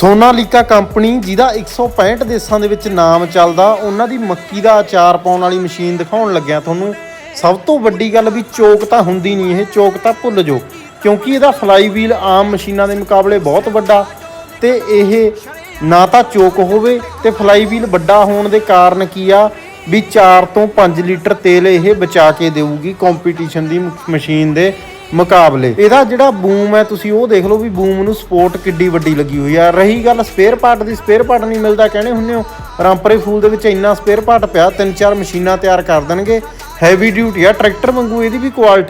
Sonalika company ਜਿਹਦਾ 165 ਦੇਸ਼ਾਂ ਦੇ ਵਿੱਚ ਨਾਮ ਚੱਲਦਾ, ਉਹਨਾਂ ਦੀ ਮੱਕੀ ਦਾ ਅਚਾਰ ਪਾਉਣ ਵਾਲੀ ਮਸ਼ੀਨ ਦਿਖਾਉਣ ਲੱਗਿਆ ਤੁਹਾਨੂੰ। ਸਭ ਤੋਂ ਵੱਡੀ ਗੱਲ ਵੀ ਚੋਕ ਤਾਂ ਹੁੰਦੀ ਨਹੀਂ, ਇਹ ਚੋਕ ਤਾਂ ਭੁੱਲ ਜਾਓ, ਕਿਉਂਕਿ ਇਹਦਾ ਫਲਾਈ ਵੀਲ ਆਮ ਮਸ਼ੀਨਾਂ ਦੇ ਮੁਕਾਬਲੇ ਬਹੁਤ ਵੱਡਾ, ਤੇ ਇਹ ਨਾ ਤਾਂ ਚੋਕ ਹੋਵੇ ਤੇ ਫਲਾਈ ਵੀਲ ਵੱਡਾ ਹੋਣ ਦੇ ਕਾਰਨ ਕੀ ਆ ਵੀ 4 ਤੋਂ 5 ਲੀਟਰ ਤੇਲ ਇਹ ਬਚਾ ਕੇ ਦੇਊਗੀ ਕੰਪੀਟੀਸ਼ਨ ਦੀ ਮਸ਼ੀਨ ਦੇ ਮੁਕਾਬਲੇ। ਇਹਦਾ ਜਿਹੜਾ ਬੂਮ ਹੈ ਤੁਸੀਂ ਉਹ ਦੇਖ ਲਓ ਵੀ ਬੂਮ ਨੂੰ ਸਪੋਰਟ ਕਿੱਡੀ ਵੱਡੀ ਲੱਗੀ ਹੋਈ ਆ। ਰਹੀ ਗੱਲ ਸਪੇਅਰ ਪਾਰਟ ਦੀ, ਸਪੇਅਰ ਪਾਰਟ ਨਹੀਂ ਮਿਲਦਾ ਕਹਿੰਦੇ ਹੁੰਦੇ ਹੋ, ਰਾਮਪੁਰੇ ਫੂਲ ਦੇ ਵਿੱਚ ਇੰਨਾ ਸਪੇਅਰ ਪਾਰਟ ਪਿਆ 3-4 ਮਸ਼ੀਨਾਂ ਤਿਆਰ ਕਰ ਦੇਣਗੇ। ਹੈਵੀ ਡਿਊਟੀ ਆ, ਟਰੈਕਟਰ ਵਾਂਗੂ ਇਹਦੀ ਵੀ ਕੁਆਲਿਟੀ।